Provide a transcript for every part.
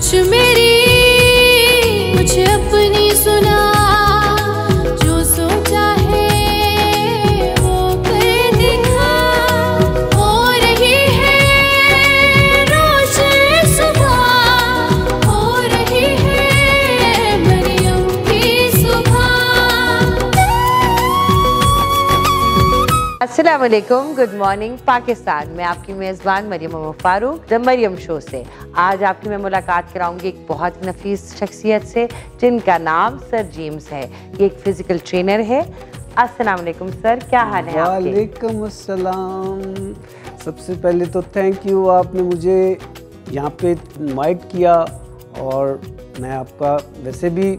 कुछ मेरी कुछ अपनी सुना, जो सोचा है वो कर दिखा। हो रही है रोशन सुबह, हो रही है मरियम की सुबह। अस्सलाम वालेकुम, गुड मॉर्निंग पाकिस्तान। मैं आपकी मेज़बान मरियम फारूक द मरियम शो से। आज आपकी मैं मुलाकात कराऊंगी एक बहुत नफीस शख्सियत से जिनका नाम सर जेम्स है। ये एक फिजिकल ट्रेनर है। अस्सलाम वालेकुम सर, क्या हाल है आपके? वालेकुम अस्सलाम। सबसे पहले तो थैंक यू, आपने मुझे यहाँ पे इनवाइट किया। और मैं आपका वैसे भी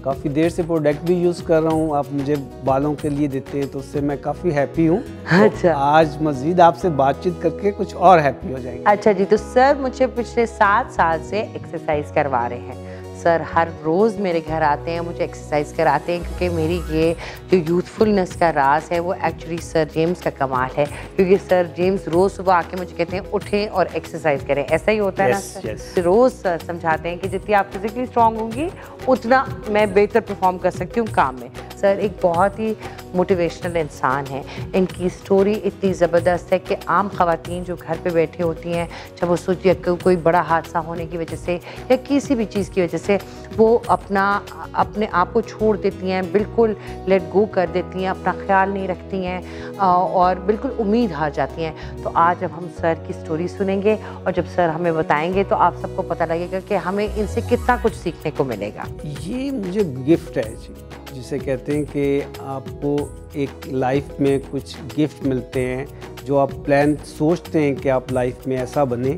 काफ़ी देर से प्रोडक्ट भी यूज़ कर रहा हूँ, आप मुझे बालों के लिए देते हैं तो उससे मैं काफ़ी हैप्पी हूँ। अच्छा, तो आज मज़ीद आपसे बातचीत करके कुछ और हैप्पी हो जाएंगे। अच्छा जी। तो सर मुझे पिछले 7 साल से एक्सरसाइज करवा रहे हैं। सर हर रोज़ मेरे घर आते हैं, मुझे एक्सरसाइज कराते हैं, क्योंकि मेरी ये जो यूथफुलनेस का राज है वो एक्चुअली सर जेम्स का कमाल है। क्योंकि सर जेम्स रोज़ सुबह आके मुझे कहते हैं उठें और एक्सरसाइज करें। ऐसा ही होता है ना सर? रोज़ सर समझाते हैं कि जितनी आप फिजिकली स्ट्रांग होंगी उतना मैं बेहतर परफॉर्म कर सकती हूँ काम में। सर एक बहुत ही मोटिवेशनल इंसान है। इनकी स्टोरी इतनी ज़बरदस्त है कि आम ख़वातीन जो घर पे बैठी होती हैं, जब वो सोचती है कि कोई बड़ा हादसा होने की वजह से या किसी भी चीज़ की वजह से वो अपने आप को छोड़ देती हैं, बिल्कुल लेट गो कर देती हैं, अपना ख्याल नहीं रखती हैं और बिल्कुल उम्मीद हार जाती हैं। तो आज जब हम सर की स्टोरी सुनेंगे और जब सर हमें बताएंगे तो आप सबको पता लगेगा कि हमें इनसे कितना कुछ सीखने को मिलेगा। ये मुझे गिफ्ट है जी, जिसे कहते हैं कि आपको एक लाइफ में कुछ गिफ्ट मिलते हैं। जो आप प्लान सोचते हैं कि आप लाइफ में ऐसा बने,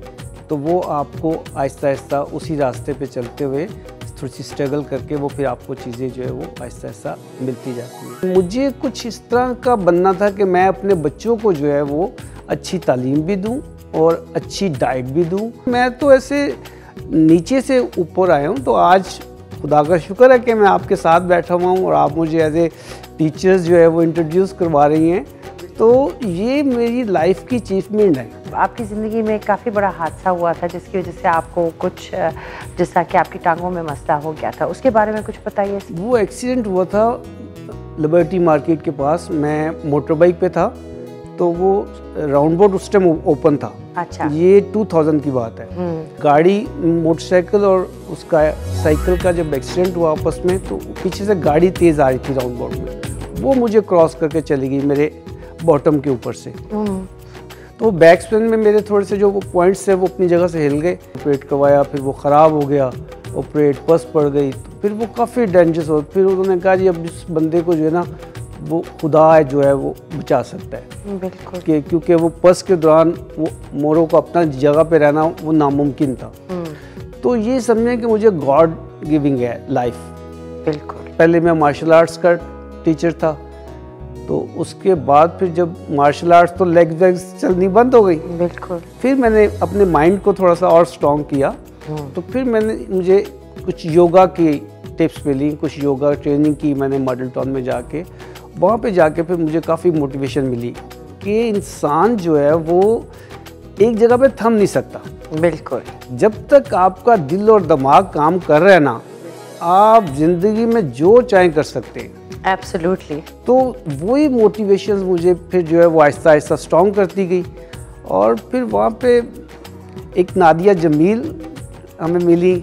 तो वो आपको आहिस्ता आहिस्ता उसी रास्ते पे चलते हुए थोड़ी सी स्ट्रगल करके वो फिर आपको चीज़ें जो है वो आहिस्ता आहिस्ता मिलती जाती हैं। मुझे कुछ इस तरह का बनना था कि मैं अपने बच्चों को जो है वो अच्छी तालीम भी दूं और अच्छी डाइट भी दूं। मैं तो ऐसे नीचे से ऊपर आया हूं, तो आज खुदा का शुक्र है कि मैं आपके साथ बैठा हुआ हूँ और आप मुझे एज ए टीचर्स जो है वो इंट्रोड्यूस करवा रही हैं। तो ये मेरी लाइफ की अचीवमेंट है। आपकी ज़िंदगी में काफ़ी बड़ा हादसा हुआ था जिसकी वजह से आपको कुछ जैसा कि आपकी टांगों में मसला हो गया था, उसके बारे में कुछ बताइए। वो एक्सीडेंट हुआ था लिबर्टी मार्केट के पास। मैं मोटर बाइक पे था, तो वो राउंड बोर्ड उस टाइम ओपन था। अच्छा, ये 2000 की बात है। गाड़ी मोटरसाइकिल और उसका साइकिल का जब एक्सीडेंट हुआ आपस में, तो पीछे से गाड़ी तेज़ आ रही थी राउंड बोर्ड में, वो मुझे क्रॉस करके चली गई मेरे बॉटम के ऊपर से। तो बैक स्पिन में मेरे थोड़े से जो वो पॉइंट्स है वो अपनी जगह से हिल गए। ऑपरेट करवाया, फिर वो ख़राब हो गया, ऑपरेट पस पड़ गई, तो फिर वो काफ़ी डेंजरस हो। फिर उन्होंने कहा जी अब इस बंदे को जो है ना वो खुदा है जो है वो बचा सकता है। बिल्कुल, कि क्योंकि वो पस के दौरान वो मोरों को अपना जगह पे रहना वो नामुमकिन था। तो ये समझें कि मुझे गॉड गिविंग है लाइफ। बिल्कुल। पहले मैं मार्शल आर्ट्स का टीचर था, तो उसके बाद फिर जब मार्शल आर्ट्स तो लेग चलनी बंद हो गई। बिल्कुल। फिर मैंने अपने माइंड को थोड़ा सा और स्ट्रॉन्ग किया, तो फिर मुझे कुछ योगा की टिप्स मिली, कुछ योगा ट्रेनिंग की मैंने मॉडल टाउन में जाके। वहाँ पे जाके फिर मुझे काफ़ी मोटिवेशन मिली कि इंसान जो है वो एक जगह पे थम नहीं सकता। बिल्कुल। जब तक आपका दिल और दिमाग काम कर रहे हैं ना, आप ज़िंदगी में जो चाहें कर सकते हैं। एब्सोल्युटली। तो वही मोटिवेशन मुझे फिर जो है वो आहिस्ता आहिस्ता स्ट्रॉन्ग करती गई। और फिर वहाँ पे एक नादिया जमील हमें मिली,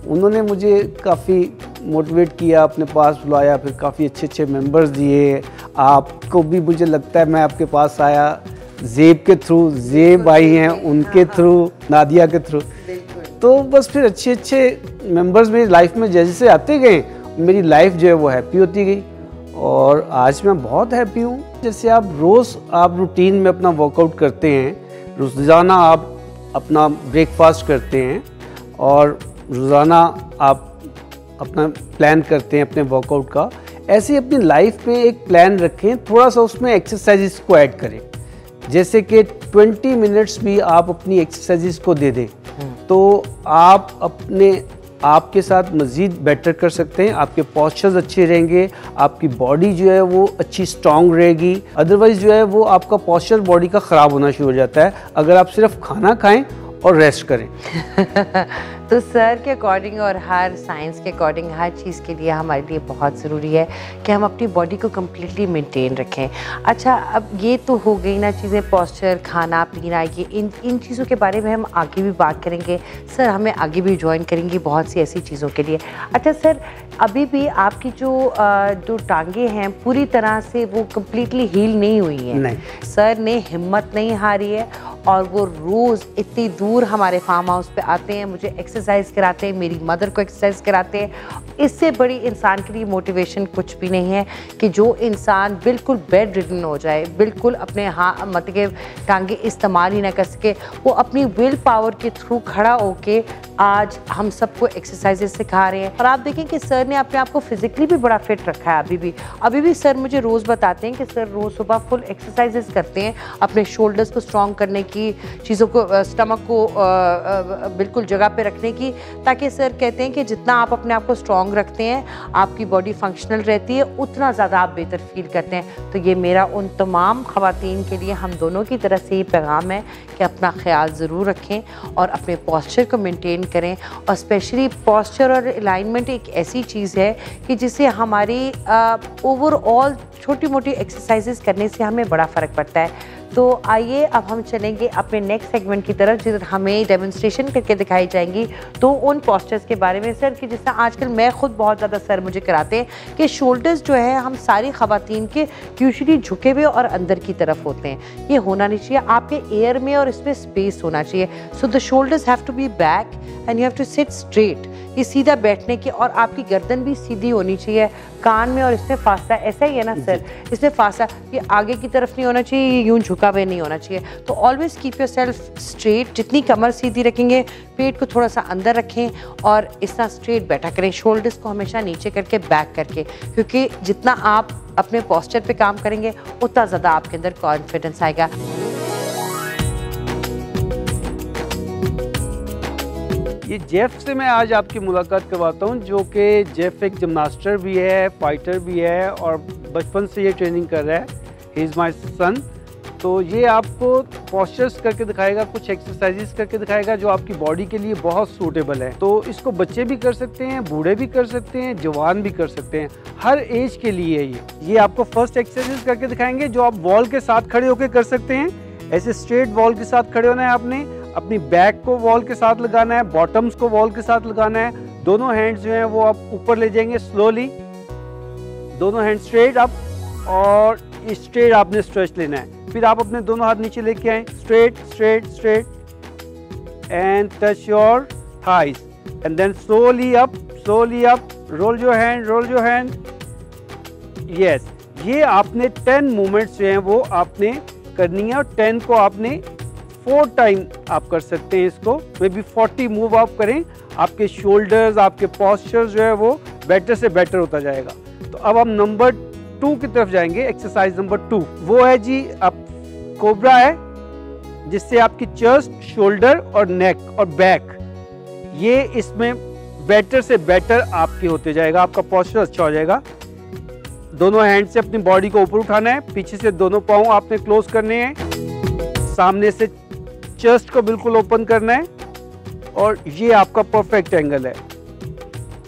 उन्होंने मुझे काफ़ी मोटिवेट किया, अपने पास बुलाया, फिर काफ़ी अच्छे अच्छे मेंबर्स दिए। आपको भी मुझे लगता है मैं आपके पास आया ज़ेब के थ्रू, ज़ेब आई हैं उनके थ्रू, नादिया के थ्रू। तो बस फिर अच्छे अच्छे मेंबर्स मेरी लाइफ में जैसे आते गए, मेरी लाइफ जो है वो हैप्पी होती गई। और आज मैं बहुत हैप्पी हूँ। जैसे आप रूटीन में अपना वर्कआउट करते हैं, रोज़ाना आप अपना ब्रेकफास्ट करते हैं और रोज़ाना आप अपना प्लान करते हैं अपने वर्कआउट का, ऐसे ही अपनी लाइफ में एक प्लान रखें, थोड़ा सा उसमें एक्सरसाइजेस को ऐड करें। जैसे कि 20 मिनट्स भी आप अपनी एक्सरसाइजेस को दे दें, तो आप आपके साथ मज़ीद बेटर कर सकते हैं। आपके पोस्चर्स अच्छे रहेंगे, आपकी बॉडी जो है वो अच्छी स्ट्रॉन्ग रहेगी। अदरवाइज़ जो है वो आपका पोस्चर बॉडी का ख़राब होना शुरू हो जाता है। अगर आप सिर्फ खाना खाएं और रेस्ट करें। तो सर के अकॉर्डिंग और हर साइंस के अकॉर्डिंग हर चीज़ के लिए हमारे लिए बहुत ज़रूरी है कि हम अपनी बॉडी को कम्प्लीटली मेंटेन रखें। अच्छा, अब ये तो हो गई ना चीज़ें, पोस्चर, खाना पीना, ये इन चीज़ों के बारे में हम आगे भी बात करेंगे। सर हमें आगे भी ज्वाइन करेंगे बहुत सी ऐसी चीज़ों के लिए। अच्छा सर, अभी भी आपकी जो टांगे हैं पूरी तरह से वो कम्प्लीटली हील नहीं हुई हैं? नहीं। सर ने हिम्मत नहीं हारी है और वो रोज़ इतनी दूर हमारे फार्म हाउस पे आते हैं, मुझे एक्सरसाइज कराते हैं, मेरी मदर को एक्सरसाइज कराते हैं। इससे बड़ी इंसान के लिए मोटिवेशन कुछ भी नहीं है कि जो इंसान बिल्कुल बेड रिडन हो जाए, बिल्कुल अपने मतलब टांगे इस्तेमाल ही ना कर सके, वो अपनी विल पावर के थ्रू खड़ा होके आज हम सबको एक्सरसाइजेस सिखा रहे हैं। और आप देखें कि सर ने अपने आप को फिजिकली भी बड़ा फिट रखा है। अभी भी सर मुझे रोज़ बताते हैं कि सर रोज़ सुबह फुल एक्सरसाइजेस करते हैं अपने शोल्डर्स को स्ट्रॉन्ग करने की, चीज़ों को, स्टमक को बिल्कुल जगह पे रखने की, ताकि सर कहते हैं कि जितना आप अपने आप को स्ट्रॉन्ग रखते हैं, आपकी बॉडी फंक्शनल रहती है, उतना ज़्यादा आप बेहतर फील करते हैं। तो ये मेरा उन तमाम ख़वातीन के लिए हम दोनों की तरफ से ये पैगाम है कि अपना ख्याल ज़रूर रखें और अपने पोस्चर को मेंटेन करें। और स्पेशली पोस्चर और अलाइनमेंट एक ऐसी चीज़ है कि जिसे हमारी ओवरऑल छोटी मोटी एक्सरसाइजेस करने से हमें बड़ा फ़र्क पड़ता है। तो आइए अब हम चलेंगे अपने नेक्स्ट सेगमेंट की तरफ, जिधर हमें डेमोन्स्ट्रेशन करके दिखाई जाएंगी तो उन पोस्चर्स के बारे में सर, कि जिससे आजकल मैं खुद बहुत ज़्यादा सर मुझे कराते हैं कि शोल्डर्स जो है हम सारी ख़वातीन के यूजुअली झुके हुए और अंदर की तरफ होते हैं। ये होना नहीं चाहिए, आपके एयर में और इसमें स्पेस होना चाहिए। So the shoulders have to be back and you have to sit straight. ये सीधा बैठने की, और आपकी गर्दन भी सीधी होनी चाहिए कान में, और इसमें फासला ऐसा ही है ना सर, इसमें फासला ये आगे की तरफ नहीं होना चाहिए, ये यूं झुका हुआ नहीं होना चाहिए। तो always keep your self straight. जितनी कमर सीधी रखेंगे, पेट को थोड़ा सा अंदर रखें और इस तरह स्ट्रेट बैठा करें, शोल्डर्स को हमेशा नीचे करके बैक करके, क्योंकि जितना आप अपने पोस्चर पे काम करेंगे उतना ज़्यादा आपके अंदर कॉन्फिडेंस आएगा। ये जेफ से मैं आज आपकी मुलाकात करवाता हूँ, जो कि जेफ एक जिम्नास्टर भी है, फाइटर भी है और बचपन से ये ट्रेनिंग कर रहा है। ही इज़ माई सन। तो ये आपको पोस्चर्स करके दिखाएगा, कुछ एक्सरसाइजेस करके दिखाएगा जो आपकी बॉडी के लिए बहुत सूटेबल है। तो इसको बच्चे भी कर सकते हैं, बूढ़े भी कर सकते हैं, जवान भी कर सकते हैं, हर एज के लिए ये आपको फर्स्ट एक्सरसाइज करके दिखाएंगे जो आप वॉल के साथ खड़े होकर कर सकते हैं। ऐसे स्ट्रेट वॉल के साथ खड़े होना है आपने, अपनी बैक को वॉल के साथ लगाना है, बॉटम्स को वॉल के साथ लगाना है, दोनों हैंड्स जो हैं वो आप ऊपर ले जाएंगे स्लोली, दोनों हैंड स्ट्रेट अप, और स्ट्रेट आपने स्ट्रेच लेना है। फिर आप अपने दोनों हाथ नीचे लेके आए, straight straight straight, and touch your thighs and then slowly up, roll your hand. Yes, ये आपने 10 मूवमेंट्स जो हैं वो आपने करनी है, और 10 को आपने 4 टाइम आप कर सकते हैं। इसको मे बी 40 मूव आप करें, आपके शोल्डर्स, आपके पोस्चर जो है वो बेटर से बेटर होता जाएगा। तो अब हम नंबर 2 की तरफ जाएंगे। एक्सरसाइज नंबर 2 वो है जी, आप कोबरा है, जिससे आपकी चेस्ट, शोल्डर और नेक और बैक, ये इसमें बेटर से बेटर आपके होते जाएगा, आपका पोस्चर अच्छा हो जाएगा। दोनों हैंड से अपनी बॉडी को ऊपर उठाना है, पीछे से दोनों पाँव आपने क्लोज करने हैं, सामने से चेस्ट को बिल्कुल ओपन करना है, और ये आपका परफेक्ट एंगल है।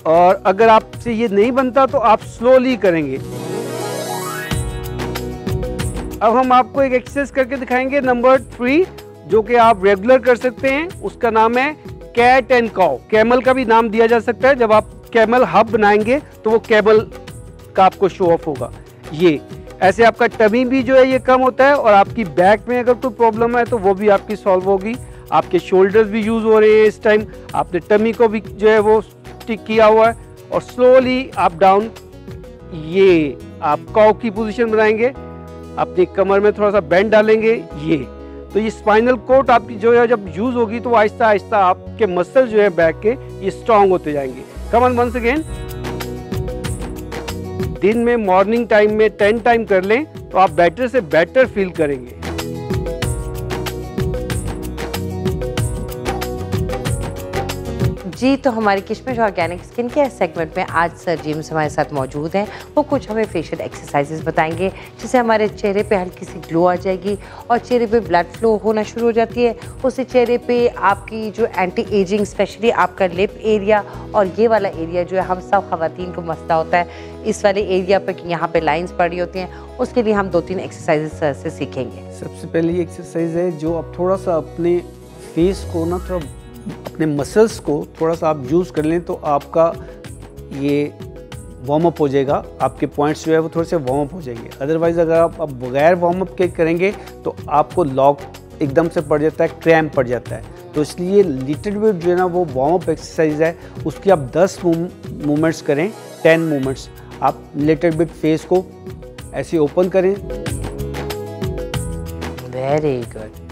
और अगर आपसे ये नहीं बनता तो आप स्लोली करेंगे। अब हम आपको एक एक्सरसाइज करके दिखाएंगे नंबर 3, जो कि आप रेगुलर कर सकते हैं। उसका नाम है कैट एंड काउ। कैमल का भी नाम दिया जा सकता है। जब आप कैमल हब बनाएंगे तो वो कैमल का आपको शो ऑफ होगा। ये ऐसे आपका टमी भी जो है ये कम होता है, और आपकी बैक में अगर कोई प्रॉब्लम है तो वो भी आपकी सॉल्व होगी। आपके शोल्डर्स भी यूज हो रहे हैं इस टाइम, आपने टमी को भी जो है वो स्टिक किया हुआ है, और स्लोली आप डाउन, ये आप काउ की पोजीशन बनाएंगे, अपनी कमर में थोड़ा सा बेंड डालेंगे। ये तो ये स्पाइनल कोड आपकी जो है जब यूज होगी तो आहिस्ता आहिस्ता आपके मसल जो है बैक के ये स्ट्रांग होते जाएंगे। Come on once again. दिन में मॉर्निंग टाइम में 10 टाइम कर लें तो आप बेटर से बेटर फील करेंगे। जी, तो हमारी किशमिश ऑर्गेनिक स्किन केयर सेगमेंट में आज सर जेम्स हमारे साथ मौजूद हैं। वो कुछ हमें फेशियल एक्सरसाइजेस बताएंगे जिससे हमारे चेहरे पे हल्की सी ग्लो आ जाएगी और चेहरे पे ब्लड फ्लो होना शुरू हो जाती है। उससे चेहरे पे आपकी जो एंटी एजिंग, स्पेशली आपका लिप एरिया और ये वाला एरिया जो है हम सब खवातीन को मसला होता है, इस वाले एरिया पे कि यहाँ पे लाइंस पड़ी होती हैं, उसके लिए हम 2-3 एक्सरसाइजेस सर से सीखेंगे। सबसे पहले ये एक्सरसाइज है जो आप थोड़ा सा अपने फेस को ना, थोड़ा अपने मसल्स को थोड़ा सा आप यूज़ कर लें तो आपका ये वार्म अप हो जाएगा, आपके पॉइंट्स जो है वो थोड़े से वार्म अप हो जाएंगे। अदरवाइज़ अगर आप बगैर वार्म अप के करेंगे तो आपको लॉक एकदम से पड़ जाता है, क्रैम्प पड़ जाता है। तो इसलिए लिटिल बिट जो है ना वो वार्म अप एक्सरसाइज है, उसकी आप 10 मूवमेंट्स करें, 10 मूवमेंट्स। आप लिटिल बिट फेस को ऐसे ओपन करें, वेरी गुड,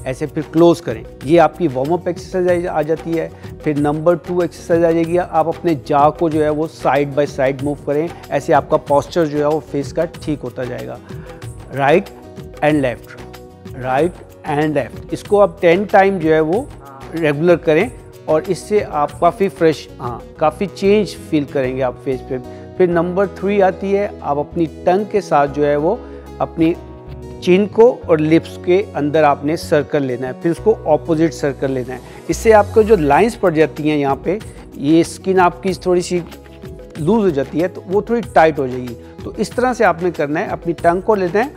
ऐसे फिर क्लोज करें। ये आपकी वार्म अप एक्सरसाइज आ जाती है। फिर नंबर 2 एक्सरसाइज आ जाएगी, आप अपने जाव को जो है वो साइड बाय साइड मूव करें, ऐसे आपका पोस्चर जो है वो फेस का ठीक होता जाएगा। Right and left, right and left, इसको आप 10 टाइम जो है वो रेगुलर करें और इससे आप काफ़ी फ्रेश, काफ़ी चेंज फील करेंगे आप फेस पे। फिर नंबर 3 आती है, आप अपनी टंग के साथ जो है वो अपनी चिन को और लिप्स के अंदर आपने सर्कल लेना है, फिर उसको ऑपोजिट सर्कल लेना है। इससे आपको जो लाइंस पड़ जाती हैं यहाँ पे, ये स्किन आपकी थोड़ी सी लूज हो जाती है तो वो थोड़ी टाइट हो जाएगी। तो इस तरह से आपने करना है, अपनी टंग को लेना है,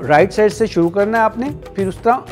राइट साइड से शुरू करना है आपने, फिर उस तरह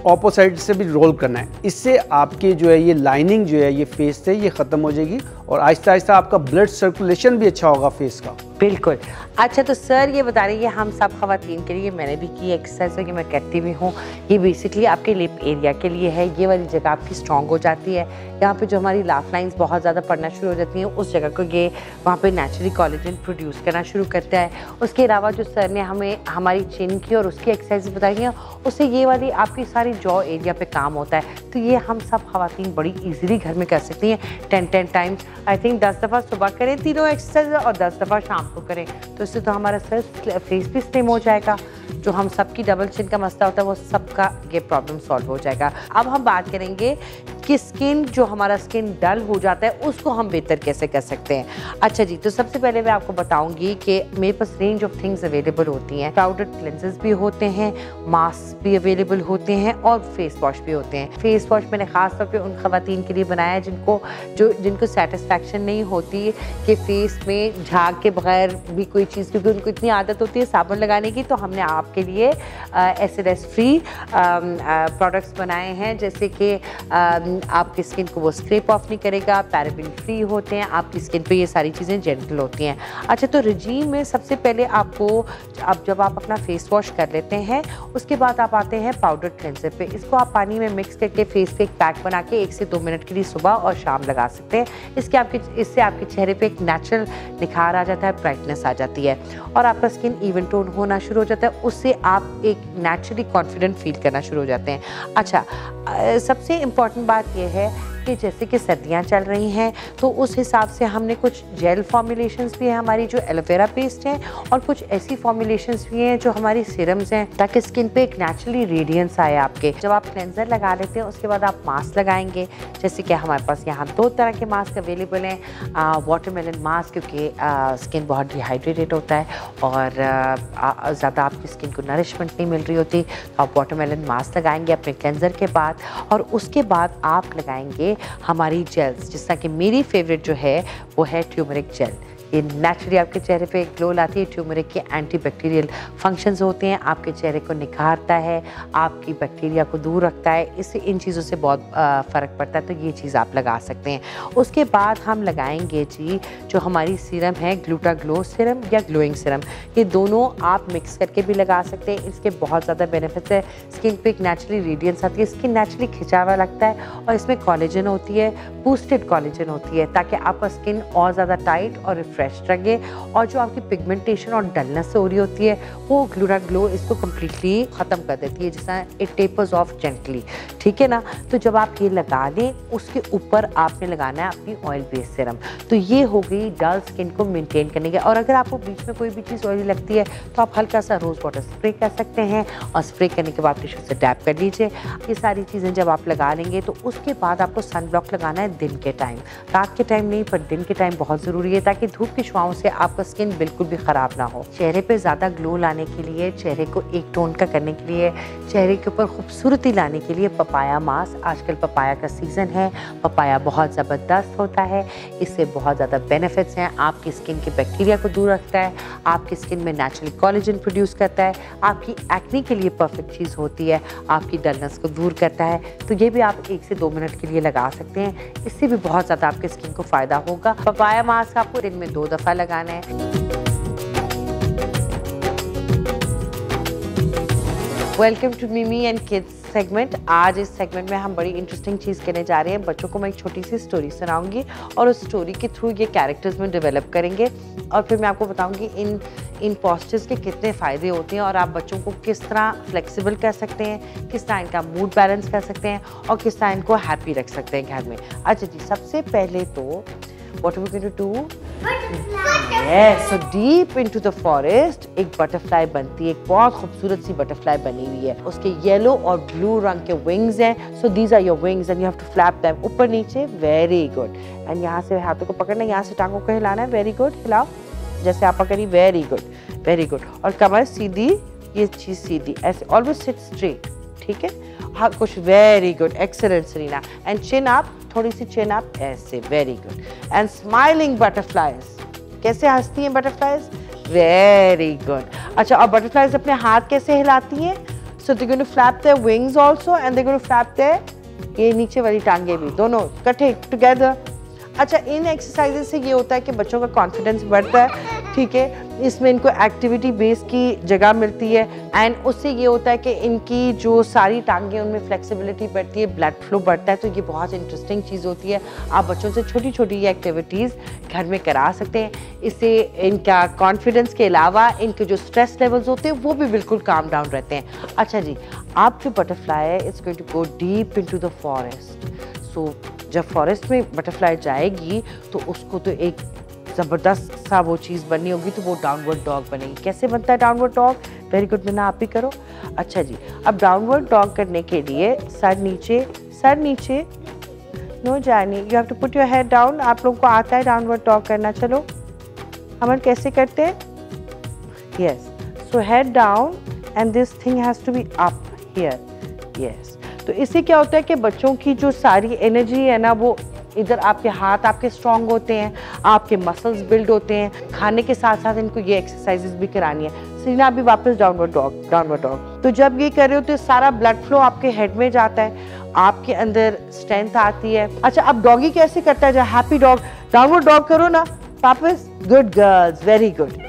ऑपोजिट से भी रोल करना है। इससे आपके जो है ये लाइनिंग जो है ये फेस से ये ख़त्म हो जाएगी और आहिस्ता आहिस्ता आपका ब्लड सर्कुलेशन भी अच्छा होगा फेस का। बिल्कुल। अच्छा, तो सर ये बता रही है हम सब खवातीन के लिए, मैंने भी की एक्सरसाइज है कि मैं करती भी हूँ, ये बेसिकली आपके लिप एरिया के लिए है। ये वाली जगह आपकी स्ट्रॉन्ग हो जाती है, यहाँ पे जो हमारी लाफ लाइंस बहुत ज़्यादा पड़ना शुरू हो जाती हैं उस जगह को ये वहाँ पे नेचुरली कोलेजन प्रोड्यूस करना शुरू करता है। उसके अलावा जो सर ने हमें हमारी चिन की और उसकी एक्सरसाइज बताई हैं, उससे ये वाली आपकी सारी जॉ एरिया पे काम होता है। तो ये हम सब खवातीन बड़ी ईजिली घर में कर सकती हैं 10 टाइम्स। आई थिंक 10 दफ़ा सुबह करें तीनों एक्सरसाइज और 10 दफ़ा शाम को करें, तो इससे तो हमारा सर फेस भी स्लिम हो जाएगा। जो हम सबकी डबल चिन का मसला होता है वो सबका ये प्रॉब्लम सॉल्व हो जाएगा। अब हम बात करेंगे कि स्किन जो हमारा स्किन डल हो जाता है उसको हम बेहतर कैसे कर सकते हैं। अच्छा जी, तो सबसे पहले मैं आपको बताऊंगी कि मेरे पास रेंज ऑफ थिंग्स अवेलेबल होती हैं। पाउडर क्लेंसेस भी होते हैं, मास्क भी अवेलेबल होते हैं और फेस वॉश भी होते हैं। फेस वॉश मैंने खास तौर पे उन खवातीन के लिए बनाया है जिनको सेटिस्फैक्शन नहीं होती कि फेस में झाग के बगैर भी कोई चीज़, क्योंकि उनको इतनी आदत होती है साबुन लगाने की। तो हमने आपके लिए एसिड फ्री प्रोडक्ट्स बनाए हैं, जैसे कि आपकी स्किन को वो स्क्रैप ऑफ नहीं करेगा, पैराबेन फ्री होते हैं, आपकी स्किन पे ये सारी चीज़ें जेंटल होती हैं। अच्छा, तो रजीम में सबसे पहले आपको जब आप अपना फेस वॉश कर लेते हैं उसके बाद आप आते हैं पाउडर क्लेंसर पे। इसको आप पानी में मिक्स करके फेस पे एक पैक बना के 1 से 2 मिनट के लिए सुबह और शाम लगा सकते हैं। इससे आपके चेहरे पे एक नेचुरल निखार आ जाता है, ब्राइटनेस आ जाती है और आपका स्किन इवन टोन होना शुरू हो जाता है। उससे आप एक नेचुरली कॉन्फिडेंट फील करना शुरू हो जाते हैं। अच्छा, सबसे इम्पॉर्टेंट बात यह है कि जैसे कि सर्दियां चल रही हैं तो उस हिसाब से हमने कुछ जेल फॉर्मुलेशंस भी हैं हमारी जो एलोवेरा पेस्ट है, और कुछ ऐसी फॉर्मुलेशंस भी हैं जो हमारी सीरम्स हैं, ताकि स्किन पे एक नेचुरली रेडियंस आए आपके। जब आप क्लेंजर लगा लेते हैं उसके बाद आप मास्क लगाएंगे, जैसे कि हमारे पास यहाँ 2 तरह के मास्क अवेलेबल हैं। वाटरमेलन मास्क, क्योंकि स्किन बहुत डिहाइड्रेटेड होता है और ज़्यादा आपकी स्किन को नरिशमेंट नहीं मिल रही होती, तो आप वाटरमेलन मास्क लगाएंगे अपने क्लेंजर के बाद, और उसके बाद आप लगाएंगे हमारी जेल्स, जिस तरह कि मेरी फेवरेट जो है वो है ट्यूमरिक जेल। ये नेचुरली आपके चेहरे पे ग्लो लाती है। ट्यूमरिक के एंटी बैक्टीरियल फंक्शंस होते हैं, आपके चेहरे को निखारता है, आपकी बैक्टीरिया को दूर रखता है, इससे इन चीज़ों से बहुत फ़र्क पड़ता है। तो ये चीज़ आप लगा सकते हैं। उसके बाद हम लगाएंगे जी जो हमारी सीरम है, ग्लूटा ग्लो सीरम या ग्लोइंग सीरम, ये दोनों आप मिक्स करके भी लगा सकते हैं। इसके बहुत ज़्यादा बेनिफिट्स है। स्किन पे एक नेचुरली रेडियंस आती है, स्किन नेचुरली खिंचावा लगता है और इसमें कोलेजन होती है, बूस्टेड कोलेजन होती है, ताकि आपका स्किन और ज़्यादा टाइट और रिफ्रेश रहे और जो आपकी पिगमेंटेशन और डलनेस से हो रही होती है वो ग्लूटा ग्लो इसको कम्प्लीटली ख़त्म कर देती है, जिससे इट टेपर्स ऑफ जेंटली। ठीक है ना। तो जब आप ये लगा लें, उसके ऊपर आपने लगाना है अपनी ऑयल बेस्ड सीरम। तो ये हो गई डल स्किन को मेंटेन करने के। और अगर आपको बीच में कोई भी चीज़ ऑयली लगती है तो आप हल्का सा रोज़ वाटर स्प्रे कर सकते हैं, और स्प्रे करने के बाद टिश्यू से टैप कर लीजिए। ये सारी चीज़ें जब आप लगा लेंगे तो उसके बाद आपको सन ब्लॉक लगाना है दिन के टाइम, रात के टाइम नहीं, पर दिन के टाइम बहुत ज़रूरी है, ताकि धूप की छुआओं से आपका स्किन बिल्कुल भी ख़राब ना हो। चेहरे पे ज़्यादा ग्लो लाने के लिए, चेहरे को एक टोन का करने के लिए, चेहरे के ऊपर खूबसूरती लाने के लिए पपाया मास्क। आजकल पपाया का सीज़न है, पपाया बहुत ज़बरदस्त होता है, इससे बहुत ज़्यादा बेनिफिट्स हैं। आपकी स्किन के बैक्टीरिया को दूर रखता है, आपकी स्किन में नेचुरली कोलेजन प्रोड्यूस करता है, आपकी एक्ने के लिए परफेक्ट चीज़ होती है, आपकी डलनेस को दूर करता है। तो ये भी आप 1 से 2 मिनट के लिए लगा सकते हैं, इससे भी बहुत ज़्यादा आपके स्किन को फ़ायदा होगा। पपाया मास्क आपको दिन में 2 दफ़ा लगाना है। वेलकम टू मिमी एंड किड्स सेगमेंट। आज इस सेगमेंट में हम बड़ी इंटरेस्टिंग चीज़ करने जा रहे हैं। बच्चों को मैं एक छोटी सी स्टोरी सुनाऊंगी और उस स्टोरी के थ्रू ये कैरेक्टर्स में डेवलप करेंगे, और फिर मैं आपको बताऊंगी इन पोस्चर्स के कितने फ़ायदे होते हैं और आप बच्चों को किस तरह फ्लेक्सिबल कर सकते हैं, किस तरह इनका मूड बैलेंस कर सकते हैं और किस तरह इनको हैप्पी रख सकते हैं घर में। अच्छा जी, सबसे पहले तो what are we going to do? Yes, so deep into the forest एक बटरफ्लाई बनती है, एक बहुत खूबसूरत सी बटरफ्लाई बनी हुई है। उसके येलो और ब्लू रंग के विंग्स हैं। So these are your wings and you have to flap them ऊपर नीचे। Very good। And यहाँ से हाथों को पकड़ना है, यहाँ से टांगों को हिलाना है। Very good, हिलाओ जैसे आप पकड़ी। Very good, very good। और कमर सीधी, ये चीज़ सीधी, ऐसे always sit straight, ठीक है। हाँ कुछ। Very good, excellent Sarina. And chin up, थोड़ी सी चिन अप ऐसे। Very good. And smiling butterflies, कैसे हंसती हैं बटरफ्लाइज? Very good. अच्छा, और बटरफ्लाइज अपने हाथ कैसे हिलाती हैं? So they going to flap their wings also and they going to flap their ये नीचे वाली टांगे भी, दोनों इकट्ठे टुगेदर। अच्छा, इन एक्सरसाइजेज से ये होता है कि बच्चों का कॉन्फिडेंस बढ़ता है, ठीक है। इसमें इनको एक्टिविटी बेस की जगह मिलती है एंड उससे ये होता है कि इनकी जो सारी टांगें उनमें फ्लेक्सिबिलिटी बढ़ती है, ब्लड फ्लो बढ़ता है। तो ये बहुत इंटरेस्टिंग चीज़ होती है। आप बच्चों से छोटी छोटी ये एक्टिविटीज़ घर में करा सकते हैं। इससे इनका कॉन्फिडेंस के अलावा इनके जो स्ट्रेस लेवल्स होते हैं वो भी बिल्कुल काम डाउन रहते हैं। अच्छा जी, आप जो बटरफ्लाई है it's going to go deep into the forest. So जब फॉरेस्ट में बटरफ्लाई जाएगी तो उसको तो एक ज़बरदस्त सा वो चीज़ बननी होगी, तो वो डाउनवर्ड डॉग बनेगी। कैसे बनता है डाउनवर्ड डॉग? वेरी गुड मिना, आप ही करो। अच्छा जी, अब डाउनवर्ड डॉग करने के लिए सर नीचे, नो जानी, you have to put your head down. आप लोगों को आता है डाउनवर्ड डॉग करना? चलो हम कैसे करते हैं? Yes, so head down and this thing has to be up here. Yes, तो इससे क्या होता है कि बच्चों की जो सारी एनर्जी है ना, वो इधर आपके हाथ आपके स्ट्रॉन्ग होते हैं, आपके मसल्स बिल्ड होते हैं। खाने के साथ साथ इनको ये एक्सरसाइजेस भी करानी है। सरीना अभी वापस डाउनवर्ड डॉग। तो जब ये कर रहे हो तो सारा ब्लड फ्लो आपके हेड में जाता है, आपके अंदर स्ट्रेंथ आती है। अच्छा, अब डॉगी कैसे करता है? जब हैप्पी डॉग, डाउनवर्ड डॉग करो ना वापस। Good girls, very good,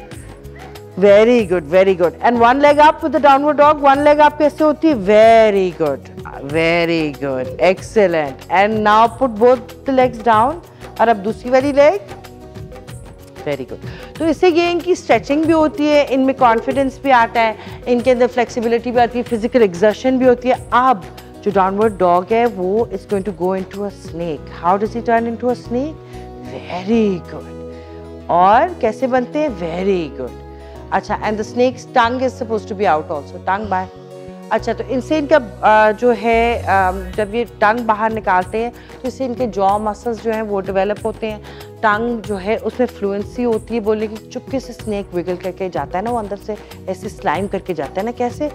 very good, very good. And one leg up with the downward dog. One leg up कैसे होती है? Very good, very good, excellent. And now put both the legs down. और अब दूसरी वाली leg. Very good. तो इससे ये इनकी स्ट्रेचिंग भी होती है, इनमें कॉन्फिडेंस भी आता है, इनके अंदर फ्लेक्सिबिलिटी भी आती है, फिजिकल एक्सर्शन भी होती है। अब जो डाउनवर्ड डॉग है वो is going to go into a snake. How does he turn into a snake? Very good. और कैसे बनते हैं? Very good. अच्छा, and the snake's tongue is supposed to be out also, tongue bye. अच्छा, तो इनसे इनका जो है जब ये टंग बाहर निकालते हैं तो इससे इनके जॉ मसल्स जो हैं वो डेवलप होते हैं। टंग जो है उसमें फ्लुएंसी होती है बोलने की। चुपके से स्नेक विगल करके जाता है ना, वो अंदर से ऐसे स्लाइम करके जाता है ना, कैसे?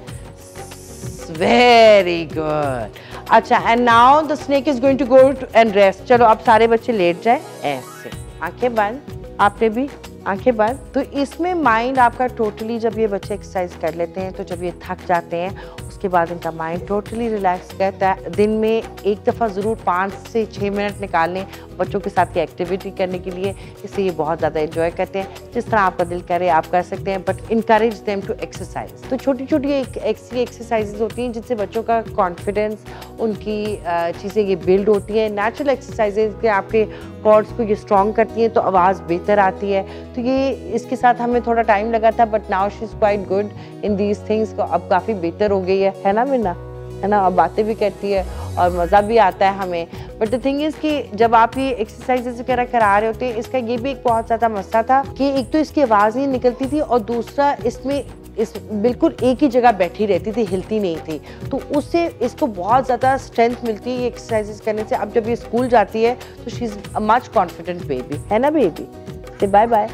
Very good. अच्छा, and now the snake is going to go and rest. चलो अब सारे बच्चे लेट जाए ऐसे, आंखें बंद, आपने भी आंखें बंद। तो इसमें माइंड आपका टोटली, जब ये बच्चे एक्सरसाइज कर लेते हैं तो जब ये थक जाते हैं उसके बाद इनका माइंड टोटली रिलैक्स करता है। दिन में एक दफ़ा ज़रूर 5 से 6 मिनट निकाल लें बच्चों के साथ की एक्टिविटी करने के लिए। इससे ये बहुत ज़्यादा एंजॉय करते हैं। जिस तरह आपका दिल करे आप कर सकते हैं, but encourage them to exercise. तो छोटी छोटी ऐसी एक्सरसाइजेज होती हैं जिससे बच्चों का कॉन्फिडेंस, उनकी चीज़ें ये बिल्ड होती हैं। नेचुरल एक्सरसाइजेज के आपके कॉर्ड्स को ये स्ट्रॉन्ग करती हैं तो आवाज़ बेहतर आती है। तो ये इसके साथ हमें थोड़ा टाइम लगा था, but now she is quite good in these things. अब काफ़ी बेहतर हो गई है ना मिन्ना? है ना? अब बातें भी करती है और मज़ा भी आता है हमें। बट द थिंग इज़ कि जब आप ये एक्सरसाइजेज वगैरह करा रहे होते हैं, इसका ये भी एक बहुत ज़्यादा मसला था कि एक तो इसकी आवाज़ नहीं निकलती थी और दूसरा इसमें इस बिल्कुल एक ही जगह बैठी रहती थी, हिलती नहीं थी। तो उससे इसको बहुत ज़्यादा स्ट्रेंथ मिलती है ये एक्सरसाइजेज करने से। अब जब ये स्कूल जाती है तो she is a much confident baby, है ना बेबी? से बाय बाय।